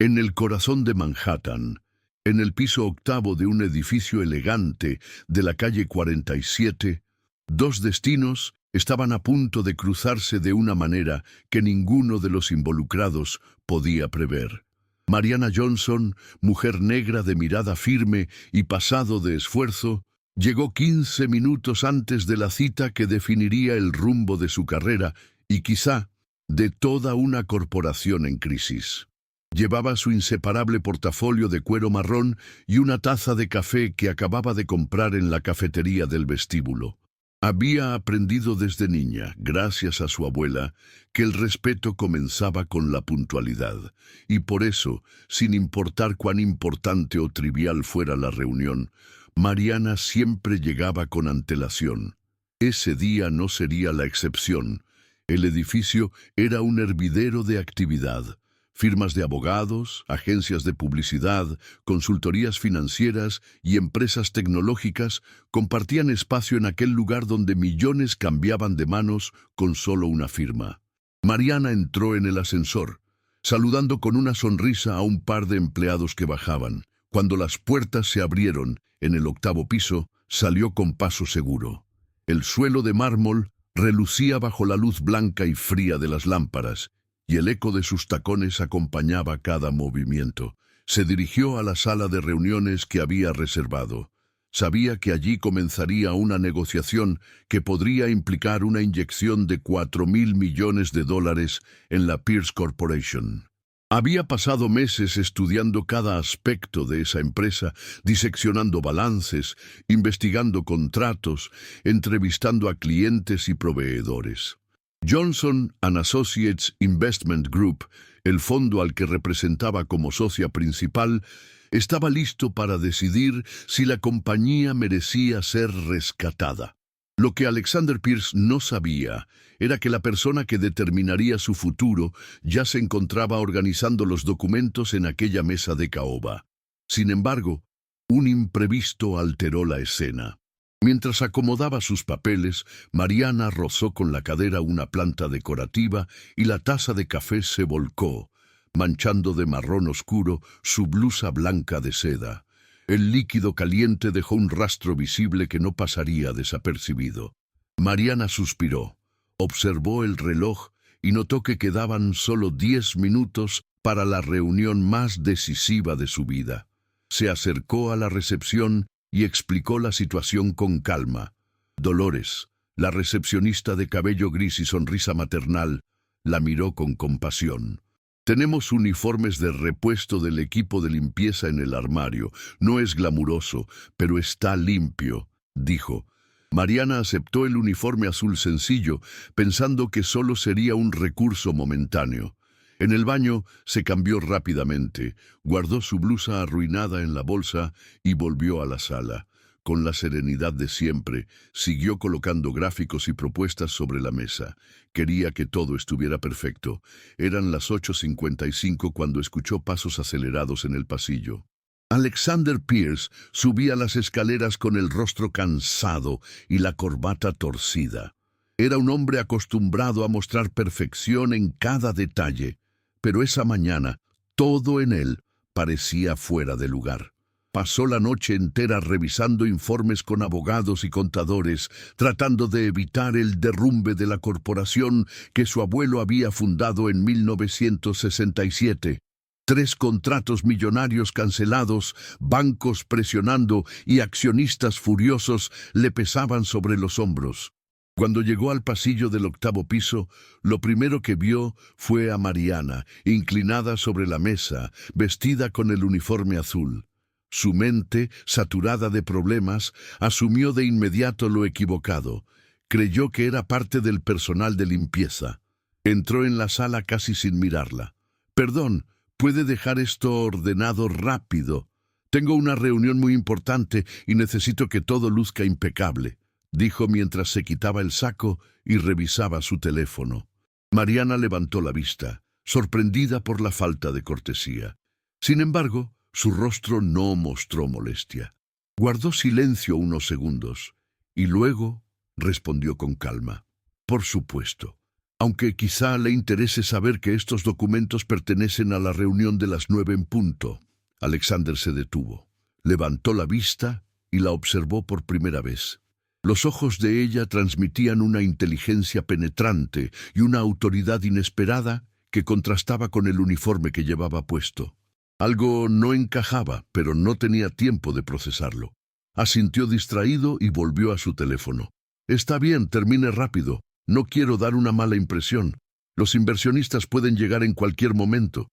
En el corazón de Manhattan, en el piso octavo de un edificio elegante de la calle 47, dos destinos estaban a punto de cruzarse de una manera que ninguno de los involucrados podía prever. Mariana Johnson, mujer negra de mirada firme y pasado de esfuerzo, llegó 15 minutos antes de la cita que definiría el rumbo de su carrera y quizá de toda una corporación en crisis. Llevaba su inseparable portafolio de cuero marrón y una taza de café que acababa de comprar en la cafetería del vestíbulo. Había aprendido desde niña, gracias a su abuela, que el respeto comenzaba con la puntualidad, y por eso, sin importar cuán importante o trivial fuera la reunión, Mariana siempre llegaba con antelación. Ese día no sería la excepción. El edificio era un hervidero de actividad. Firmas de abogados, agencias de publicidad, consultorías financieras y empresas tecnológicas compartían espacio en aquel lugar donde millones cambiaban de manos con solo una firma. Mariana entró en el ascensor, saludando con una sonrisa a un par de empleados que bajaban. Cuando las puertas se abrieron, en el octavo piso, salió con paso seguro. El suelo de mármol relucía bajo la luz blanca y fría de las lámparas, y el eco de sus tacones acompañaba cada movimiento. Se dirigió a la sala de reuniones que había reservado. Sabía que allí comenzaría una negociación que podría implicar una inyección de $4.000 millones en la Pierce Corporation. Había pasado meses estudiando cada aspecto de esa empresa, diseccionando balances, investigando contratos, entrevistando a clientes y proveedores. Johnson & Associates Investment Group, el fondo al que representaba como socia principal, estaba listo para decidir si la compañía merecía ser rescatada. Lo que Alexander Pierce no sabía era que la persona que determinaría su futuro ya se encontraba organizando los documentos en aquella mesa de caoba. Sin embargo, un imprevisto alteró la escena. Mientras acomodaba sus papeles, Mariana rozó con la cadera una planta decorativa y la taza de café se volcó, manchando de marrón oscuro su blusa blanca de seda. El líquido caliente dejó un rastro visible que no pasaría desapercibido. Mariana suspiró, observó el reloj y notó que quedaban solo 10 minutos para la reunión más decisiva de su vida. Se acercó a la recepción y explicó la situación con calma. Dolores, la recepcionista de cabello gris y sonrisa maternal, la miró con compasión. Tenemos uniformes de repuesto del equipo de limpieza en el armario. No es glamuroso, pero está limpio, dijo. Mariana aceptó el uniforme azul sencillo, pensando que solo sería un recurso momentáneo. En el baño se cambió rápidamente, guardó su blusa arruinada en la bolsa y volvió a la sala. Con la serenidad de siempre, siguió colocando gráficos y propuestas sobre la mesa. Quería que todo estuviera perfecto. Eran las 8:55 cuando escuchó pasos acelerados en el pasillo. Alexander Pierce subía las escaleras con el rostro cansado y la corbata torcida. Era un hombre acostumbrado a mostrar perfección en cada detalle, pero esa mañana todo en él parecía fuera de lugar. Pasó la noche entera revisando informes con abogados y contadores, tratando de evitar el derrumbe de la corporación que su abuelo había fundado en 1967. 3 contratos millonarios cancelados, bancos presionando y accionistas furiosos le pesaban sobre los hombros. Cuando llegó al pasillo del octavo piso, lo primero que vio fue a Mariana, inclinada sobre la mesa, vestida con el uniforme azul. Su mente, saturada de problemas, asumió de inmediato lo equivocado. Creyó que era parte del personal de limpieza. Entró en la sala casi sin mirarla. «Perdón, ¿puede dejar esto ordenado rápido? Tengo una reunión muy importante y necesito que todo luzca impecable», dijo mientras se quitaba el saco y revisaba su teléfono. Mariana levantó la vista, sorprendida por la falta de cortesía. Sin embargo, su rostro no mostró molestia. Guardó silencio unos segundos y luego respondió con calma. «Por supuesto. aunque quizá le interese saber que estos documentos pertenecen a la reunión de las 9 en punto. Alexander se detuvo, levantó la vista y la observó por primera vez. Los ojos de ella transmitían una inteligencia penetrante y una autoridad inesperada que contrastaba con el uniforme que llevaba puesto. Algo no encajaba, pero no tenía tiempo de procesarlo. Asintió distraído y volvió a su teléfono. «Está bien, termine rápido. No quiero dar una mala impresión. Los inversionistas pueden llegar en cualquier momento».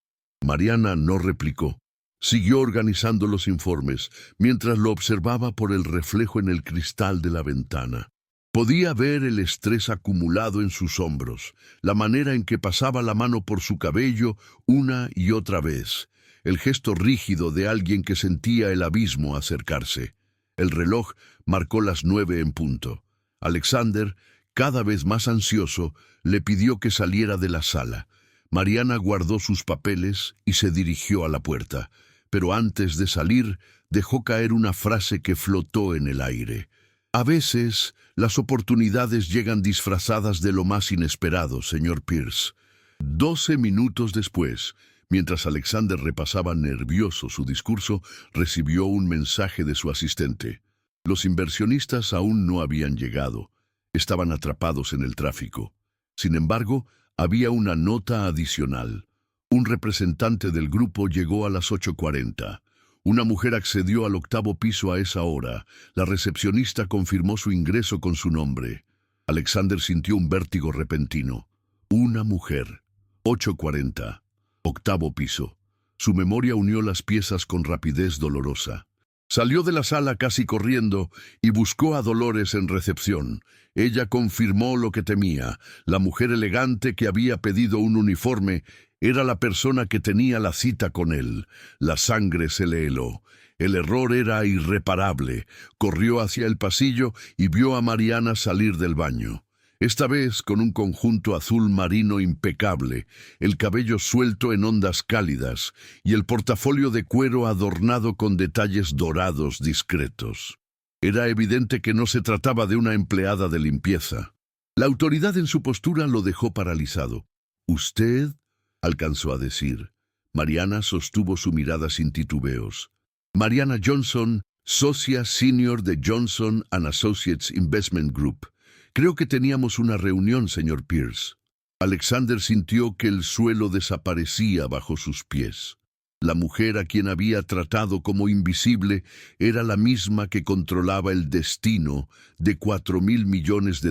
Mariana no replicó. Siguió organizando los informes, mientras lo observaba por el reflejo en el cristal de la ventana. Podía ver el estrés acumulado en sus hombros, la manera en que pasaba la mano por su cabello una y otra vez, el gesto rígido de alguien que sentía el abismo acercarse. El reloj marcó las 9 en punto. Alexander, cada vez más ansioso, le pidió que saliera de la sala. Mariana guardó sus papeles y se dirigió a la puerta, pero antes de salir dejó caer una frase que flotó en el aire. «A veces, las oportunidades llegan disfrazadas de lo más inesperado, señor Pierce». 12 minutos después, mientras Alexander repasaba nervioso su discurso, recibió un mensaje de su asistente. Los inversionistas aún no habían llegado. Estaban atrapados en el tráfico. Sin embargo, había una nota adicional. Un representante del grupo llegó a las 8:40. Una mujer accedió al 8º piso a esa hora. La recepcionista confirmó su ingreso con su nombre. Alexander sintió un vértigo repentino. Una mujer. 8:40. 8º piso. Su memoria unió las piezas con rapidez dolorosa. Salió de la sala casi corriendo y buscó a Dolores en recepción. Ella confirmó lo que temía. La mujer elegante que había pedido un uniforme era la persona que tenía la cita con él. La sangre se le heló. El error era irreparable. Corrió hacia el pasillo y vio a Mariana salir del baño. Esta vez con un conjunto azul marino impecable, el cabello suelto en ondas cálidas y el portafolio de cuero adornado con detalles dorados discretos. Era evidente que no se trataba de una empleada de limpieza. La autoridad en su postura lo dejó paralizado. «¿Usted?», alcanzó a decir. Mariana sostuvo su mirada sin titubeos. «Mariana Johnson, socia senior de Johnson & Associates Investment Group. Creo que teníamos una reunión, señor Pierce». Alexander sintió que el suelo desaparecía bajo sus pies. La mujer a quien había tratado como invisible era la misma que controlaba el destino de $4.000 millones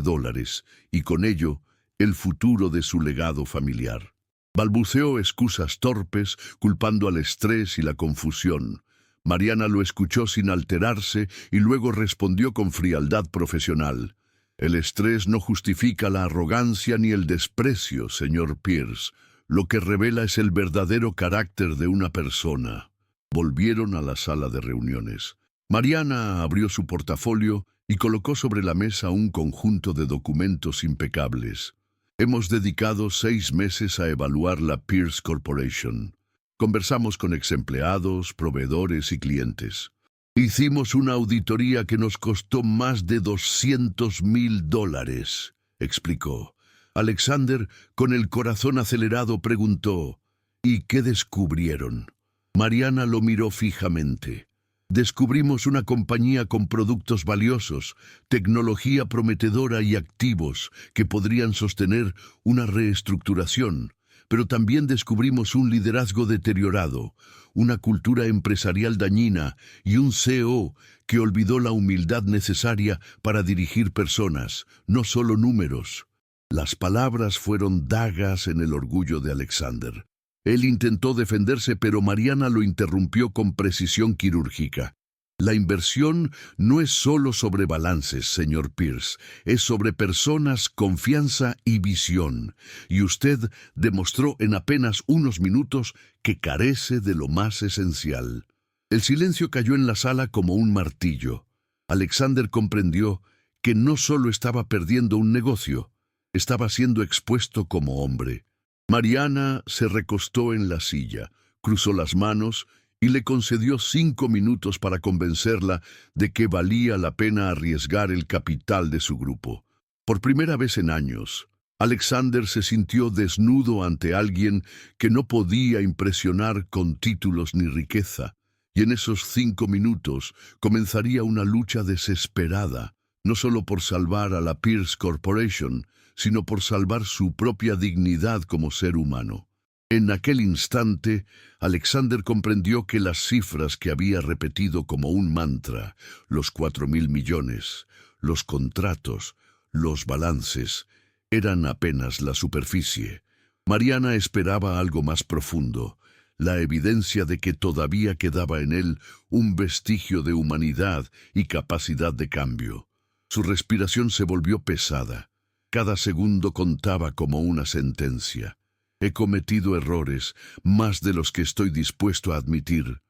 y con ello el futuro de su legado familiar. Balbuceó excusas torpes, culpando al estrés y la confusión. Mariana lo escuchó sin alterarse y luego respondió con frialdad profesional. «El estrés no justifica la arrogancia ni el desprecio, señor Pierce. Lo que revela es el verdadero carácter de una persona». Volvieron a la sala de reuniones. Mariana abrió su portafolio y colocó sobre la mesa un conjunto de documentos impecables. «Hemos dedicado 6 meses a evaluar la Pierce Corporation. Conversamos con exempleados, proveedores y clientes. Hicimos una auditoría que nos costó más de $200.000, explicó. Alexander, con el corazón acelerado, preguntó: «¿Y qué descubrieron?». Mariana lo miró fijamente. «Descubrimos una compañía con productos valiosos, tecnología prometedora y activos que podrían sostener una reestructuración. Pero también descubrimos un liderazgo deteriorado, una cultura empresarial dañina y un CEO que olvidó la humildad necesaria para dirigir personas, no solo números». Las palabras fueron dagas en el orgullo de Alexander. Él intentó defenderse, pero Mariana lo interrumpió con precisión quirúrgica. «La inversión no es solo sobre balances, señor Pierce, es sobre personas, confianza y visión. Y usted demostró en apenas unos minutos que carece de lo más esencial». El silencio cayó en la sala como un martillo. Alexander comprendió que no solo estaba perdiendo un negocio, estaba siendo expuesto como hombre. Mariana se recostó en la silla, cruzó las manos y le concedió 5 minutos para convencerla de que valía la pena arriesgar el capital de su grupo. Por primera vez en años, Alexander se sintió desnudo ante alguien que no podía impresionar con títulos ni riqueza, y en esos 5 minutos comenzaría una lucha desesperada, no solo por salvar a la Pierce Corporation, sino por salvar su propia dignidad como ser humano. En aquel instante, Alexander comprendió que las cifras que había repetido como un mantra, los 4.000 millones, los contratos, los balances, eran apenas la superficie. Mariana esperaba algo más profundo, la evidencia de que todavía quedaba en él un vestigio de humanidad y capacidad de cambio. Su respiración se volvió pesada. Cada segundo contaba como una sentencia. He cometido errores, más de los que estoy dispuesto a admitir,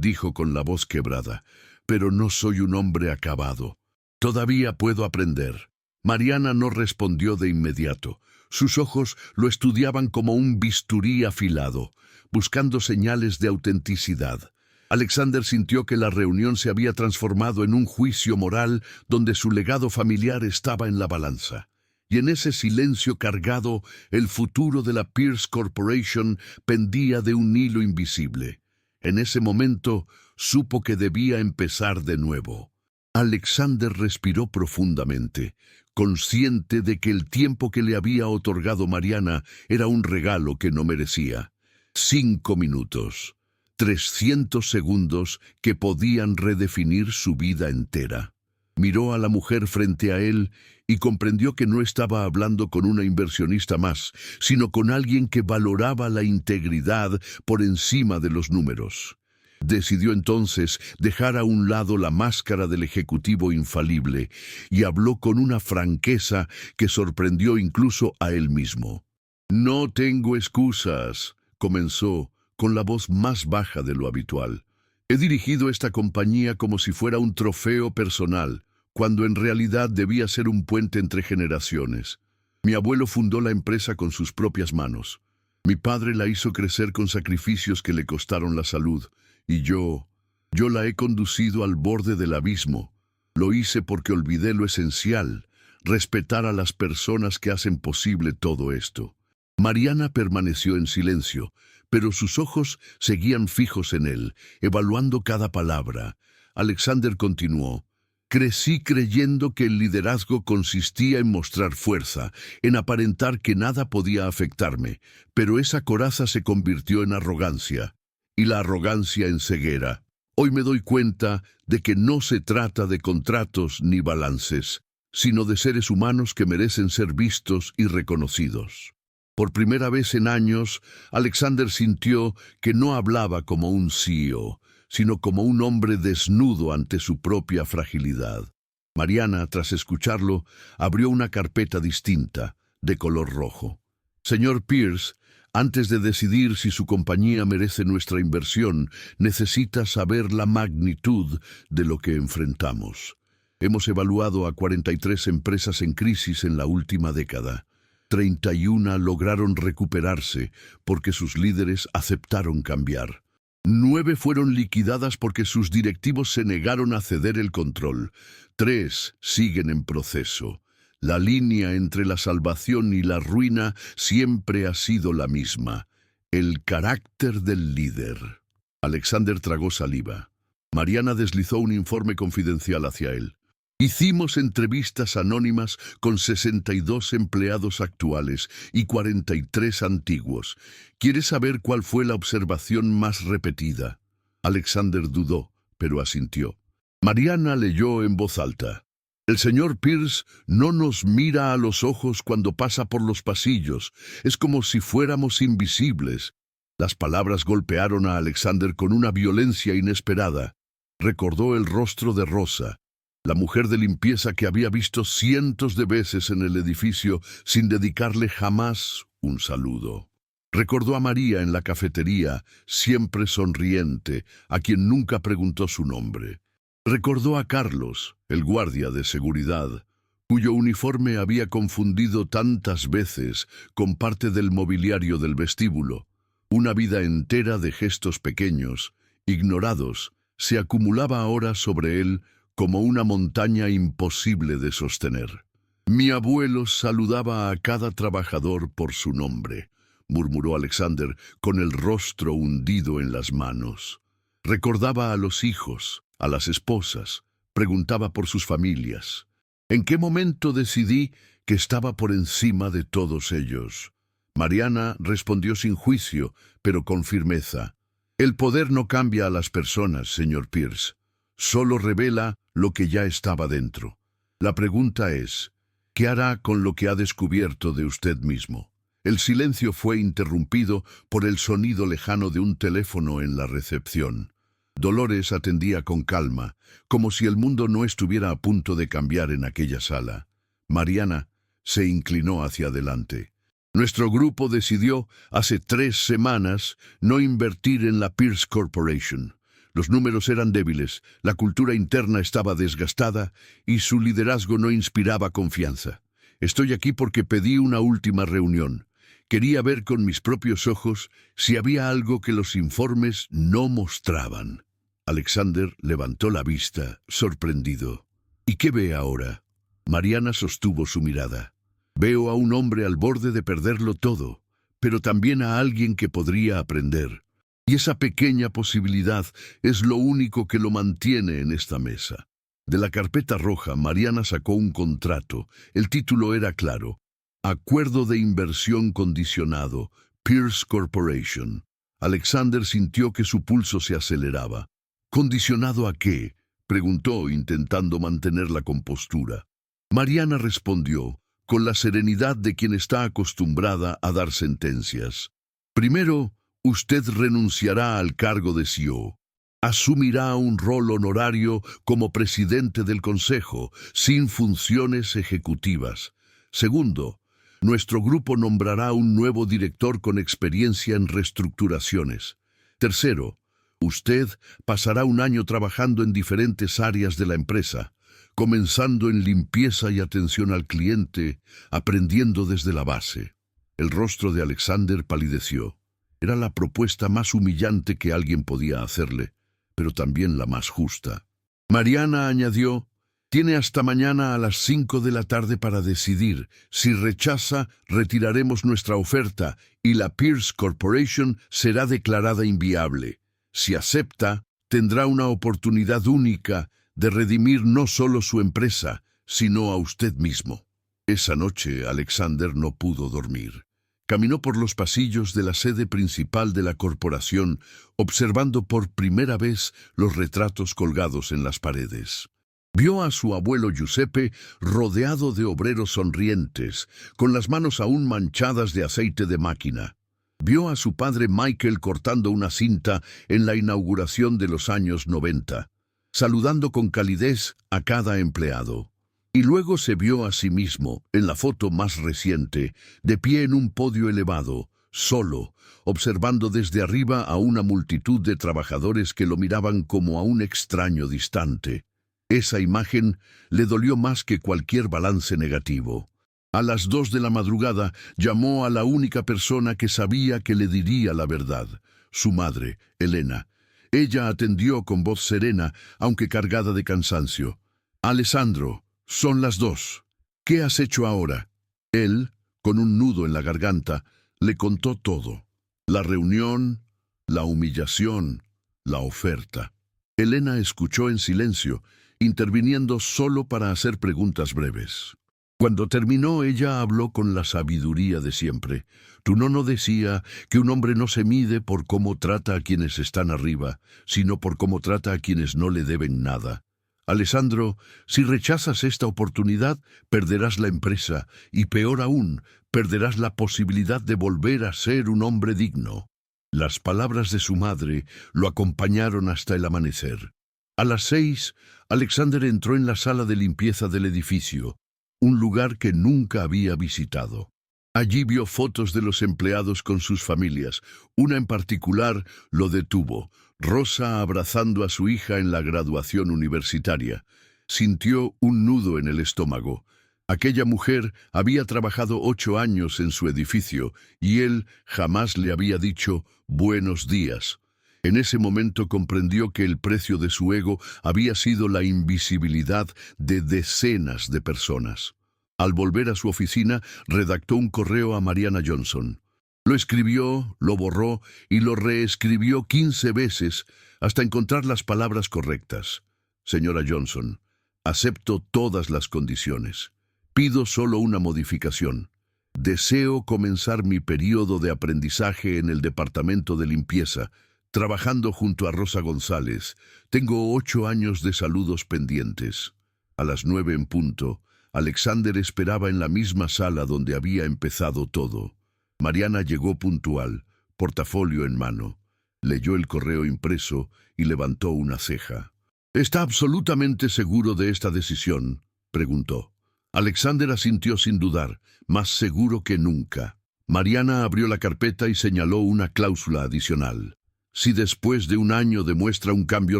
dijo con la voz quebrada, pero no soy un hombre acabado. Todavía puedo aprender. Mariana no respondió de inmediato. Sus ojos lo estudiaban como un bisturí afilado, buscando señales de autenticidad. Alexander sintió que la reunión se había transformado en un juicio moral donde su legado familiar estaba en la balanza. Y en ese silencio cargado, el futuro de la Pierce Corporation pendía de un hilo invisible. En ese momento, supo que debía empezar de nuevo. Alexander respiró profundamente, consciente de que el tiempo que le había otorgado Mariana era un regalo que no merecía. 5 minutos, 300 segundos que podían redefinir su vida entera. Miró a la mujer frente a él y comprendió que no estaba hablando con una inversionista más, sino con alguien que valoraba la integridad por encima de los números. Decidió entonces dejar a un lado la máscara del ejecutivo infalible y habló con una franqueza que sorprendió incluso a él mismo. «No tengo excusas», comenzó con la voz más baja de lo habitual. «He dirigido esta compañía como si fuera un trofeo personal, cuando en realidad debía ser un puente entre generaciones. Mi abuelo fundó la empresa con sus propias manos. Mi padre la hizo crecer con sacrificios que le costaron la salud. Y yo la he conducido al borde del abismo. Lo hice porque olvidé lo esencial, respetar a las personas que hacen posible todo esto». Mariana permaneció en silencio, pero sus ojos seguían fijos en él, evaluando cada palabra. Alexander continuó. «Crecí creyendo que el liderazgo consistía en mostrar fuerza, en aparentar que nada podía afectarme, pero esa coraza se convirtió en arrogancia, y la arrogancia en ceguera. Hoy me doy cuenta de que no se trata de contratos ni balances, sino de seres humanos que merecen ser vistos y reconocidos». Por primera vez en años, Alexander sintió que no hablaba como un CEO, sino como un hombre desnudo ante su propia fragilidad. Mariana, tras escucharlo, abrió una carpeta distinta, de color rojo. «Señor Pierce, antes de decidir si su compañía merece nuestra inversión, necesita saber la magnitud de lo que enfrentamos. Hemos evaluado a 43 empresas en crisis en la última década. 31 lograron recuperarse porque sus líderes aceptaron cambiar. 9 fueron liquidadas porque sus directivos se negaron a ceder el control. 3 siguen en proceso. La línea entre la salvación y la ruina siempre ha sido la misma: el carácter del líder». Alexander tragó saliva. Mariana deslizó un informe confidencial hacia él. «Hicimos entrevistas anónimas con 62 empleados actuales y 43 antiguos. ¿Quieres saber cuál fue la observación más repetida?» Alexander dudó, pero asintió. Mariana leyó en voz alta. «El señor Pierce no nos mira a los ojos cuando pasa por los pasillos. Es como si fuéramos invisibles». Las palabras golpearon a Alexander con una violencia inesperada. Recordó el rostro de Rosa, la mujer de limpieza que había visto cientos de veces en el edificio sin dedicarle jamás un saludo. Recordó a María en la cafetería, siempre sonriente, a quien nunca preguntó su nombre. Recordó a Carlos, el guardia de seguridad, cuyo uniforme había confundido tantas veces con parte del mobiliario del vestíbulo. Una vida entera de gestos pequeños, ignorados, se acumulaba ahora sobre él como una montaña imposible de sostener. Mi abuelo saludaba a cada trabajador por su nombre, murmuró Alexander con el rostro hundido en las manos. Recordaba a los hijos, a las esposas, preguntaba por sus familias. ¿En qué momento decidí que estaba por encima de todos ellos? Mariana respondió sin juicio, pero con firmeza. El poder no cambia a las personas, señor Pierce. Solo revela lo que ya estaba dentro. La pregunta es, ¿qué hará con lo que ha descubierto de usted mismo? El silencio fue interrumpido por el sonido lejano de un teléfono en la recepción. Dolores atendía con calma, como si el mundo no estuviera a punto de cambiar en aquella sala. Mariana se inclinó hacia adelante. Nuestro grupo decidió, hace 3 semanas, no invertir en la Pierce Corporation. Los números eran débiles, la cultura interna estaba desgastada y su liderazgo no inspiraba confianza. Estoy aquí porque pedí una última reunión. Quería ver con mis propios ojos si había algo que los informes no mostraban. Alexander levantó la vista, sorprendido. ¿Y qué ve ahora? Mariana sostuvo su mirada. Veo a un hombre al borde de perderlo todo, pero también a alguien que podría aprender. Y esa pequeña posibilidad es lo único que lo mantiene en esta mesa. De la carpeta roja, Mariana sacó un contrato. El título era claro. Acuerdo de inversión condicionado, Pierce Corporation. Alexander sintió que su pulso se aceleraba. ¿Condicionado a qué?, preguntó, intentando mantener la compostura. Mariana respondió, con la serenidad de quien está acostumbrada a dar sentencias. Primero, usted renunciará al cargo de CEO. Asumirá un rol honorario como presidente del Consejo, sin funciones ejecutivas. Segundo, nuestro grupo nombrará un nuevo director con experiencia en reestructuraciones. Tercero, usted pasará un año trabajando en diferentes áreas de la empresa, comenzando en limpieza y atención al cliente, aprendiendo desde la base. El rostro de Alexander palideció. Era la propuesta más humillante que alguien podía hacerle, pero también la más justa. Mariana añadió, tiene hasta mañana a las 5 de la tarde para decidir. Si rechaza, retiraremos nuestra oferta y la Pierce Corporation será declarada inviable. Si acepta, tendrá una oportunidad única de redimir no solo su empresa, sino a usted mismo. Esa noche Alexander no pudo dormir. Caminó por los pasillos de la sede principal de la corporación, observando por primera vez los retratos colgados en las paredes. Vio a su abuelo Giuseppe rodeado de obreros sonrientes, con las manos aún manchadas de aceite de máquina. Vio a su padre Michael cortando una cinta en la inauguración de los años 90, saludando con calidez a cada empleado. Y luego se vio a sí mismo, en la foto más reciente, de pie en un podio elevado, solo, observando desde arriba a una multitud de trabajadores que lo miraban como a un extraño distante. Esa imagen le dolió más que cualquier balance negativo. A las 2 de la madrugada llamó a la única persona que sabía que le diría la verdad, su madre, Elena. Ella atendió con voz serena, aunque cargada de cansancio. «Alessandro, son las 2. ¿Qué has hecho ahora?» Él, con un nudo en la garganta, le contó todo. La reunión, la humillación, la oferta. Elena escuchó en silencio, interviniendo solo para hacer preguntas breves. Cuando terminó, ella habló con la sabiduría de siempre. Tu nono decía que un hombre no se mide por cómo trata a quienes están arriba, sino por cómo trata a quienes no le deben nada. Alessandro, si rechazas esta oportunidad, perderás la empresa y, peor aún, perderás la posibilidad de volver a ser un hombre digno. Las palabras de su madre lo acompañaron hasta el amanecer. A las 6, Alexander entró en la sala de limpieza del edificio, un lugar que nunca había visitado. Allí vio fotos de los empleados con sus familias. Una en particular lo detuvo. Rosa abrazando a su hija en la graduación universitaria. Sintió un nudo en el estómago. Aquella mujer había trabajado 8 años en su edificio y él jamás le había dicho «buenos días». En ese momento comprendió que el precio de su ego había sido la invisibilidad de decenas de personas. Al volver a su oficina, redactó un correo a Mariana Johnson. Lo escribió, lo borró y lo reescribió 15 veces hasta encontrar las palabras correctas. Señora Johnson, acepto todas las condiciones. Pido solo una modificación. Deseo comenzar mi periodo de aprendizaje en el departamento de limpieza, trabajando junto a Rosa González. Tengo 8 años de saludos pendientes. A las 9 en punto, Alexander esperaba en la misma sala donde había empezado todo. Mariana llegó puntual, portafolio en mano. Leyó el correo impreso y levantó una ceja. ¿Está absolutamente seguro de esta decisión?, preguntó. Alexander asintió sin dudar, más seguro que nunca. Mariana abrió la carpeta y señaló una cláusula adicional. Si después de 1 año demuestra un cambio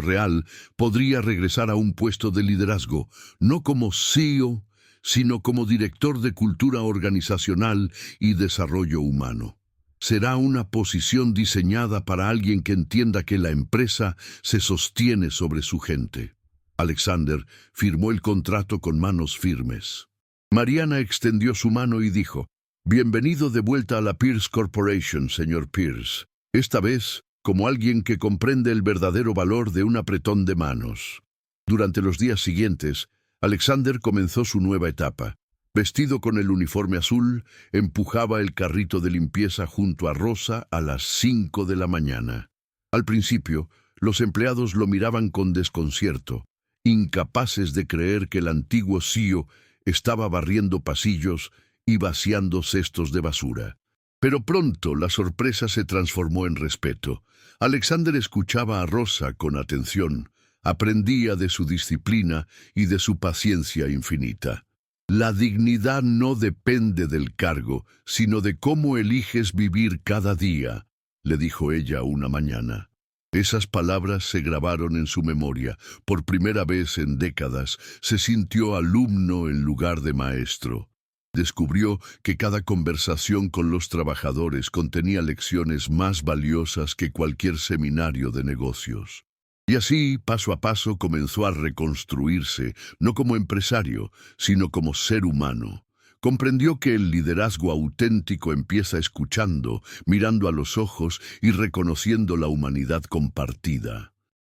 real, podría regresar a un puesto de liderazgo, no como CEO, sino como director de cultura organizacional y desarrollo humano. Será una posición diseñada para alguien que entienda que la empresa se sostiene sobre su gente. Alexander firmó el contrato con manos firmes. Mariana extendió su mano y dijo: «Bienvenido de vuelta a la Pierce Corporation, señor Pierce. Esta vez, como alguien que comprende el verdadero valor de un apretón de manos». Durante los días siguientes, Alexander comenzó su nueva etapa. Vestido con el uniforme azul, empujaba el carrito de limpieza junto a Rosa a las 5 de la mañana. Al principio, los empleados lo miraban con desconcierto, incapaces de creer que el antiguo CEO estaba barriendo pasillos y vaciando cestos de basura. Pero pronto la sorpresa se transformó en respeto. Alexander escuchaba a Rosa con atención, aprendía de su disciplina y de su paciencia infinita. La dignidad no depende del cargo, sino de cómo eliges vivir cada día, le dijo ella una mañana. Esas palabras se grabaron en su memoria. Por primera vez en décadas se sintió alumno en lugar de maestro. Descubrió que cada conversación con los trabajadores contenía lecciones más valiosas que cualquier seminario de negocios. Y así, paso a paso, comenzó a reconstruirse, no como empresario, sino como ser humano. Comprendió que el liderazgo auténtico empieza escuchando, mirando a los ojos y reconociendo la humanidad compartida.